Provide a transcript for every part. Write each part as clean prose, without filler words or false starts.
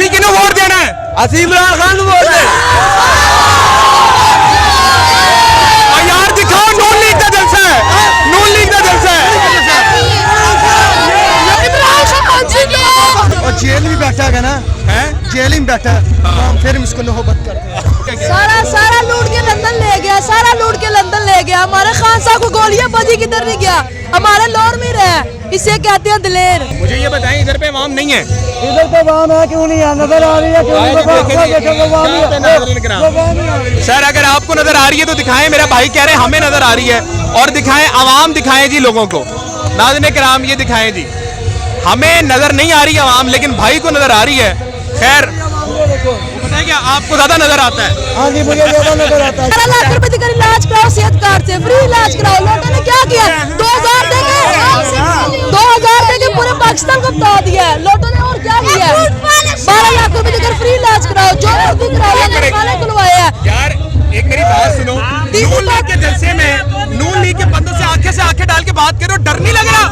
असी किन्नू वोट देना है? असी इमरान खान को वोट दें। यार दिखाओ नून लीग का जलसा है, नून लीग का जलसा है। और जेल में बैठा है ना, जेल में बैठा है, हम फिर इसको मोहब्बत करते हैं। सारा लूट के लंदन ले गया, सारा लूट के लंदन ले गया। हमारे खान साहब को गोलियां बजी, किधर नहीं गया, हमारे लोर में रहा। इसे कहते हैं दिलेर। मुझे ये बताएं, इधर पे आवाम नहीं है? इधर तो आवाम है, क्यों नहीं है? नजर आ रही है, क्यों नहीं? सर अगर आपको नजर आ रही है तो दिखाएं। मेरा भाई कह रहे हैं हमें नजर आ रही है, और दिखाएं, आवाम दिखाएं जी लोगों को। नाज़रीन किराम ये दिखाएं जी, हमें नजर नहीं आ रही आवाम, लेकिन भाई को नजर आ रही है। खैर पता है क्या, आपको ज्यादा नजर आता है? हाँ जी, मुझे ज्यादा नजर आता है। 12 लाख रुपए देकर इलाज कराओ, सेहत कार्ड से फ्री इलाज कराओ। लोगों ने क्या किया? 2000 देके पूरे पाकिस्तान को बता दिया। लोगों ने और क्या किया? 12 लाख रुपए देकर फ्री इलाज कराओ, जो मर्जी कराओ, खाने खुलवाया। यार एक मेरी बात सुनो, नून लीग के जलसे में नून लीग के बंदों से आंखें डाल के बात करो, डर नहीं लग रहा?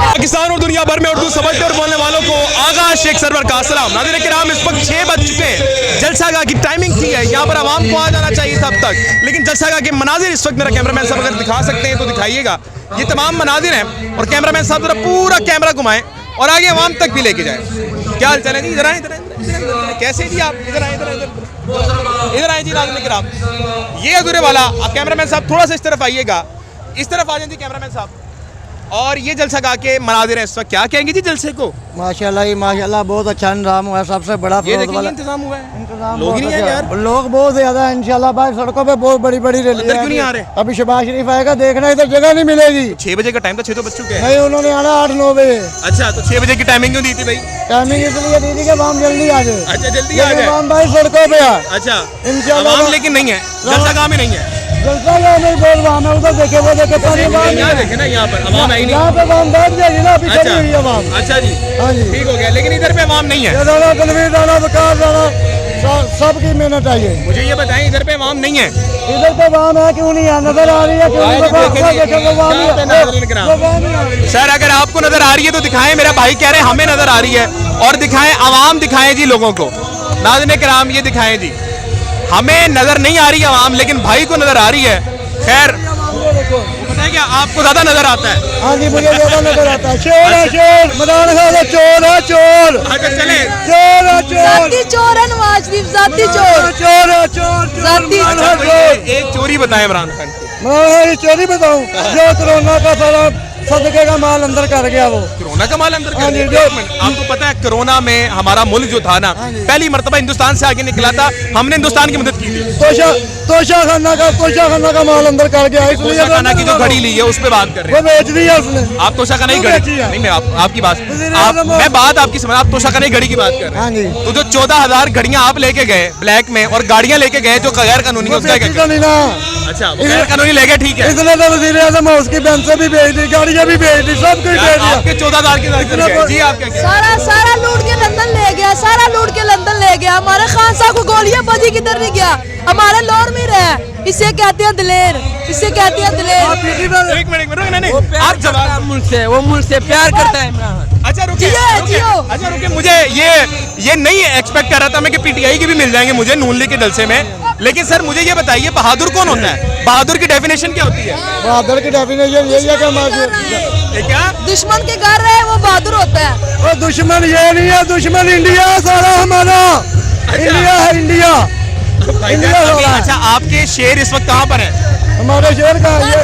पाकिस्तान और दुनिया भर में उर्दू समझने और बोलने वालों को आगा शेख सरवर का सलाम। नाज़रीन किराम इस वक्त 6 बज चुके हैं। जलसागाह की टाइमिंग थी है, यहाँ पर आवाम को आ जाना चाहिए था अब तक, लेकिन जलसागाह के मनाजिर इस वक्त मेरा कैमरामैन साहब अगर दिखा सकते हैं तो दिखाइएगा। ये तमाम मनाजिर हैं, और कैमरामैन साहब जरा पूरा कैमरा घुमाएं और आगे आवाम तक भी लेके जाएं। क्या हाल चाल है जी? इधर आए, कैसे जी आप? इधर आए, इधर आए जी। नाज़रीन किराम ये अधूरे वाला कैमरामैन साहब थोड़ा सा इस तरफ आइएगा, इस तरफ आ जाए जी कैमरामैन साहब। और ये जलसागाह के मनाजिर हैं इस वक्त, क्या कहेंगे जी जलसे को? माशाल्लाह ही माशाल्लाह, बहुत अच्छा इंतजाम हुआ है, सबसे बड़ा ये देखिए इंतजाम हुआ है, लोग ही नहीं है यार, लोग बहुत ज्यादा है इंशाल्लाह। भाई सड़कों पे बहुत बड़ी बड़ी रैली है। क्यों नहीं आ रहे? अभी शहबाज शरीफ आएगा, देखना इधर जगह नहीं मिलेगी। 6 बजे का टाइम था, 6 तो बज चुके हैं। नहीं, उन्होंने आना 8-9 बजे। अच्छा, तो 6 बजे की टाइमिंग क्यों दी थी भाई? टाइमिंग इसलिए दी थी कि आवाम जल्दी आ जाए। अच्छा, जल्दी आ जाए भाई सड़कों पे है। अच्छा, इंशाल्लाह आवाम लेकिन नहीं है, जलसागाह में नहीं है। जलसागाह में बोल रहा मैं, उधर देखे वो देखे यहाँ देखे ना, यहाँ पर आवाम है ही नहीं। यहाँ पे आवाम बैठ जाएगी ना, अभी खड़ी हुई है आवाम। अच्छा जी, हाँ जी, ठीक हो गया, लेकिन इधर पे आवाम नहीं है। तनवीर राणा, वकार राणा, सबकी मेहनत चाहिए। मुझे ये बताएं, इधर पे आवाम नहीं है? इधर तो आवाम है, क्यों नहीं है? नजर आ रही है, क्यों नहीं? सर अगर आपको नजर आ रही है तो दिखाएं। मेरा भाई कह रहे हैं हमें नजर आ रही है, और दिखाएं, आवाम दिखाएं जी लोगों को। नाज़रीन किराम ये दिखाएं जी, हमें नजर नहीं आ रही आवाम, लेकिन भाई को नजर आ रही है। खैर पता है क्या, आपको ज्यादा नजर आता है? हाँ जी, मुझे ज्यादा नजर आता है। चोर है चोर, मदान खान है चोर है चोर। अच्छा चले, चोर है चोर, जाती चोर है नवाज शरीफ, जाती चोर। चोर है चोर, जाती एक चोरी बताएं इमरान खान की। मैं ये चोरी बताऊं, जो कोरोना का सारा सदके का माल अंदर कर गया, वो कोरोना का माल अंदर कर दिया। आपको पता है कोरोना में हमारा मुल्क जो था ना, पहली मर्तबा हिंदुस्तान से आगे निकला था, हमने हिंदुस्तान की मदद की थी। तोशा खाना का माल अंदर कर गया, इसलिए खाना की जो घड़ी ली है उस पे बात कर रहे वो बेच दिया उसने। हैं। आप तोशा खाना की घड़ी नहीं, मैं आपकी बात मैं बात आपकी समझ, आप तोशा खाना की घड़ी की बात कर रहे हैं। तो जो 14,000 घड़ियां आप लेके गए ब्लैक में, और गाड़ियां लेके गए जो गैर कानूनी, उसका क्या? अच्छा, वो गैर कानूनी ले गए, ठीक है। इसने तो वज़ीर आज़म हाउस की बेंच भी भेज दी, गाड़ियां भी भेज दी, सब कुछ भेज दिया। आपके 14,000 के जी, आप क्या? सारा लूट के लंदन ले गया, सारा लूट के लंदन ले गया। हमारे खान साहब को गोलियां बजी, किधर नहीं गया, हमारे लोर में रहा। इसे कहते हैं दिलेर, इसे कहते हैं दिलेर। एक मिनट नहीं, आप जवाब वो मुझसे प्यार करता है। अच्छा रुकिए, अच्छा रुकिए, मुझे ये नहीं एक्सपेक्ट कर रहा था मैं कि पीटीआई के भी मिल जाएंगे मुझे नून लीग के जलसे में, लेकिन सर मुझे ये बताइए, बहादुर कौन होता है? बहादुर की डेफिनेशन क्या होती है? बहादुर की डेफिनेशन यही है कि क्या दुश्मन के घर रहे वो बहादुर होता है। वो दुश्मन ये नहीं है, दुश्मन इंडिया सारा हमारा। इंडिया है, इंडिया। अच्छा, आपके शेर इस वक्त कहाँ पर है? हमारे शेर का ये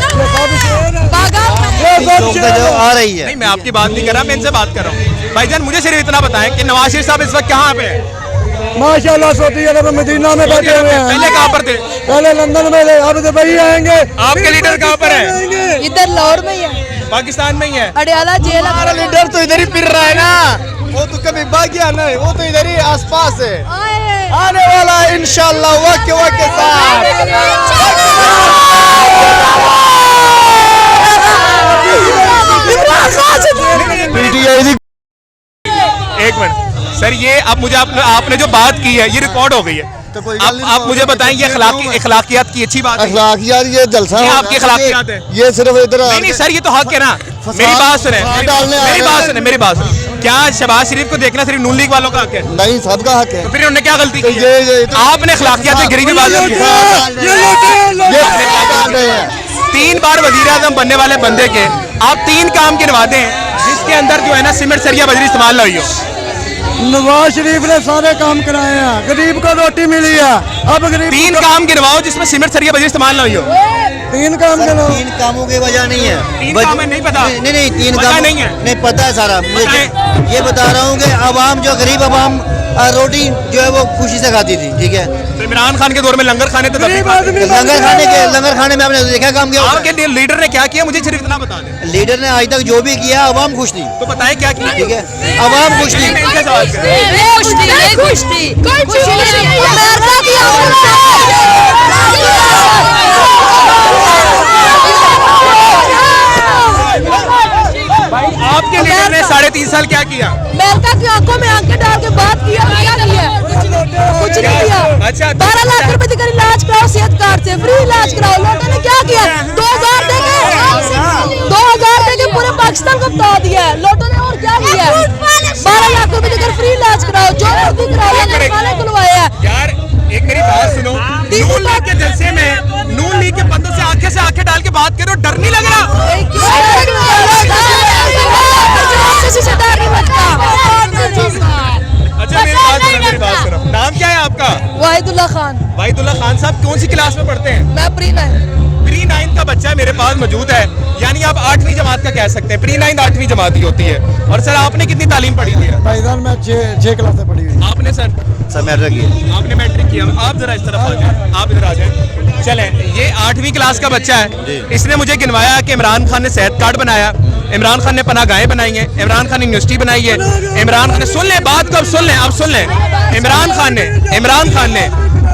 आ रही है। नहीं, मैं आपकी बात नहीं कर रहा, मैं इनसे बात कर रहा हूँ। भाईजान मुझे सिर्फ इतना बताएं कि नवाज शरीफ साहब इस वक्त कहाँ पे है? माशाल्लाह सऊदी अरब में मदीना में बैठे हुए हैं। पहले कहाँ पर थे? पहले लंदन में थे, अब दुबई आएंगे। आपके लीडर कहाँ पर है? इधर लाहौर में ही है, पाकिस्तान में ही है। अडयाला जेल। हमारा लीडर तो इधर ही फिर रहा है ना, वो तो कभी भाग गया नहीं, वो तो इधर ही आसपास है, आने वाला है इंशाल्लाह वक्त के साथ। एक मिनट सर, ये अब मुझे आपने जो बात की है ये रिकॉर्ड हो गई है। तो कोई आप मुझे बताएं ये अखलाकियात की अच्छी बात है? अखलाकियात ये जलसा ये आपकी अखलाकियात है? ये सिर्फ इधर नहीं सर, ये तो हक है ना। मेरी बात सुने, मेरी बात सुने। क्या शहबाज शरीफ को देखना सिर्फ नून लीग वालों का हक है? नहीं, सबका हक है। तो फिर उन्होंने क्या गलती की? ये आपने अखलाकियात से गरीबी बात की। 3 बार वज़ीर-ए-आज़म बनने वाले बंदे के आप 3 काम गिनवा दें जिसके अंदर जो है ना सीमेंट सरिया बजरी इस्तेमाल ना हुई हो। नवाज शरीफ ने सारे काम कराए हैं, गरीब को रोटी मिली है। अब गरीब 3 काम गिनवाओ जिसमें सीमेंट सरिया बजरी इस्तेमाल ना हुई हो। 3 काम करो। 3 कामों की वजह नहीं है। 3 काम है, नहीं पता? नहीं 3 पता काम नहीं है? नहीं पता है सारा। मुझे ये बता रहा हूँ कि अवाम जो गरीब अवाम रोटी जो है वो खुशी से खाती थी, ठीक है। तो इमरान खान के दौर में लंगर खाने तो गरीब आदमी लंगर खाने में आपने देखा काम किया? आपके लीडर ने क्या किया मुझे सिर्फ इतना बता दें। लीडर ने आज तक जो भी किया अवाम खुश थी, तो बताएं क्या किया? ठीक है, अवाम खुश थी। इनसे सवाल करें। खुश थी अमेरिका की आपके लीडर ने 3.5 साल क्या किया? अमेरिका की आंखों में आंखें डाल के बात किया, क्या किया? कुछ नहीं किया। अच्छा, 12 लाख रुपए देकर इलाज कराओ, सेहत कार्ड से फ्री इलाज कराओ। लोगों ने क्या किया? 2000 देके पूरे पाकिस्तान को बता दिया है लोगों ने। और क्या किया? 12 लाख रुपए देकर फ्री इलाज कराओ, जो मर्जी कराओ, लंगर खाने खुलवाए हैं। यार एक मेरी बात सुनो, नून लीग के जलसे में नून लीग के बंदों से आंखें डाल के बात करो, डर नहीं लग रहा? अच्छा मेरी बात सुनो, नाम क्या है आपका? वाहिदुल्लाह खान। वाहिदुल्लाह खान साहब कौन सी क्लास में पढ़ते हैं? मैं प्री 9 का बच्चा मेरे पास मौजूद है, यानी आप 8वीं जमात का कह सकते हैं। प्री 9 8वीं जमात ही होती है। और सर आपने कितनी तालीम पढ़ी हुई है? भाईजान मैं 6 क्लास से पढ़ी हुई। आपने सर मैट्रिक किया। आपने मैट्रिक किया। आप जरा इस तरफ आ जाए, आप इधर आ जाए। चलें, ये 8वीं क्लास का बच्चा है। इसने मुझे गिनवाया कि इमरान खान ने सेहत कार्ड बनाया, इमरान खान ने पनाहगाहें बनाई हैं, इमरान खान ने यूनिवर्सिटी बनाई है, इमरान खान ने, सुन ले बात को, अब सुन ले। इमरान खान ने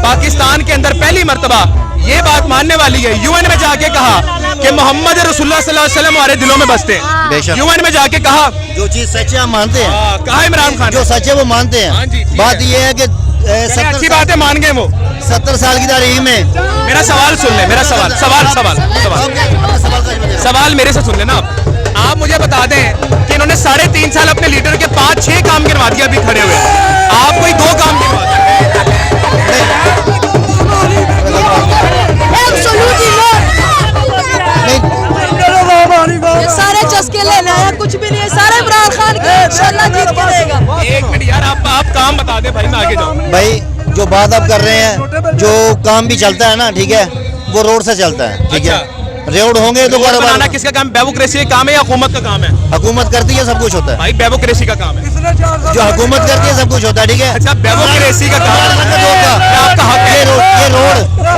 पाकिस्तान के अंदर पहली मर्तबा ये बात मानने वाली है, यूएन में जाके कहा कि मोहम्मद रसूलुल्लाह सल्लल्लाहु अलैहि वसल्लम हमारे दिलों में बसते हैं। यूएन में जाके कहा, जो चीज सच है हम मानते हैं। कहा इमरान खान जो सच है वो मानते हाँ जी, हैं। ठीक बात है। ये है कि अच्छी बात है, मान गए वो। 70 साल की तारीख में मेरा सवाल सुन ले, मेरा सवाल मेरे से सुन लेना। आप मुझे बता दें कि इन्होंने 3.5 साल अपने लीडर के 5-6 काम गिनवा दिया अभी खड़े हुए। आप कोई 2 काम गिनवा ये सारे चस्के लेना है, कुछ भी नहीं है, सारे इमरान खान के इंशाल्लाह जीत के देगा। एक मिनट यार, आप काम बता दे भाई, मैं आगे जाऊँ। भाई जो बात आप कर रहे हैं, जो काम भी चलता है ना, ठीक है, वो रोड से चलता है, ठीक है। रोड होंगे तो बनाना कारोबार। किसका काम? बेबोक्रेसी का काम है या हुकूमत का काम है? हुकूमत करती है, सब कुछ होता है। भाई बेबोक्रेसी का काम है। जो हुकूमत करती है सब कुछ होता है, ठीक है। अच्छा, बेबोक्रेसी का काम है। आपका हक है।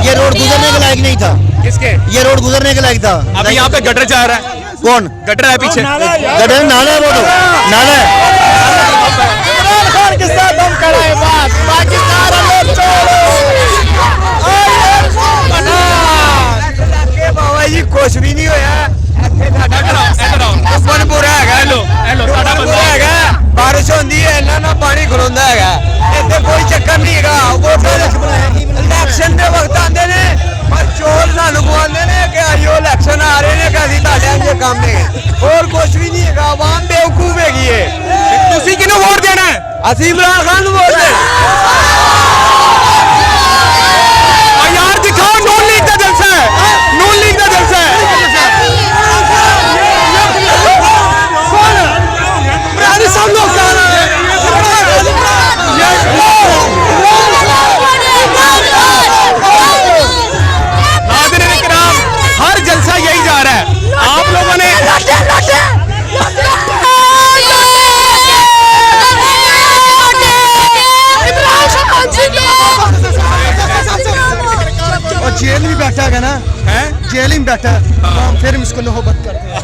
ये रोड गुजरने के लायक नहीं था। किसके? ये रोड गुजरने के लायक था। अभी यहाँ पे गटर जा रहा है। कौन गटर है पीछे? गटर नाला है, वो तो नाला है। इमरान खान के साथ हम कराए बात, पाकिस्तान बाबा जी कुछ भी नहीं होया। बारिश होती है ना पानी खलोंदा है, इतने कोई चक्कर नहीं है। वोटर इलेक्शन के वक्त आते ने पर चोर सानू कहते ने कि आइयो इलेक्शन आ रहे ने कि असं ताड़े काम नहीं, और कुछ भी नहीं है। आवाम बेवकूफ हैगी है। तुसी किन्हों वोट देना है? असं इमरान खान को वोट दे। यार दिखाओ, नून लीग का जलसा है, नून लीग का जलसा है। सब लोग नाज़रीन किराम, हर जलसा यही जा रहा है। आप लोगों ने और जेल में बैठा है ना, जेल में बैठा है, फिर इसको नौबत करते हैं।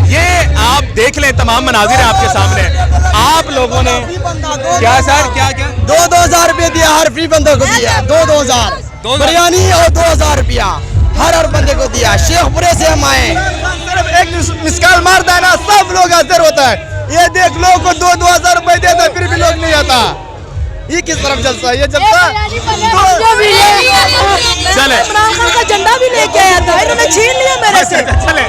ये आप देख लें, तमाम मनाजिर हैं आपके सामने। आप लोगों ने क्या सर, क्या 2,000 रुपये दिया हर फ्री बंदे को दिया। 2,000 बिरयानी और 2,000 रुपया हर बंदे को दिया। शेखपुरे से हम आए, एक मिसकाल मारता है ना, सब लोग हाजिर होता है। ये देख लोग को 2,000 रुपए देता है, फिर भी लोग नहीं आता। ये किस तरफ जलसा है? ये जलसा चले इमरान खान का झंडा भी लेके आया था, इन्होंने छीन लिया मेरे से। चले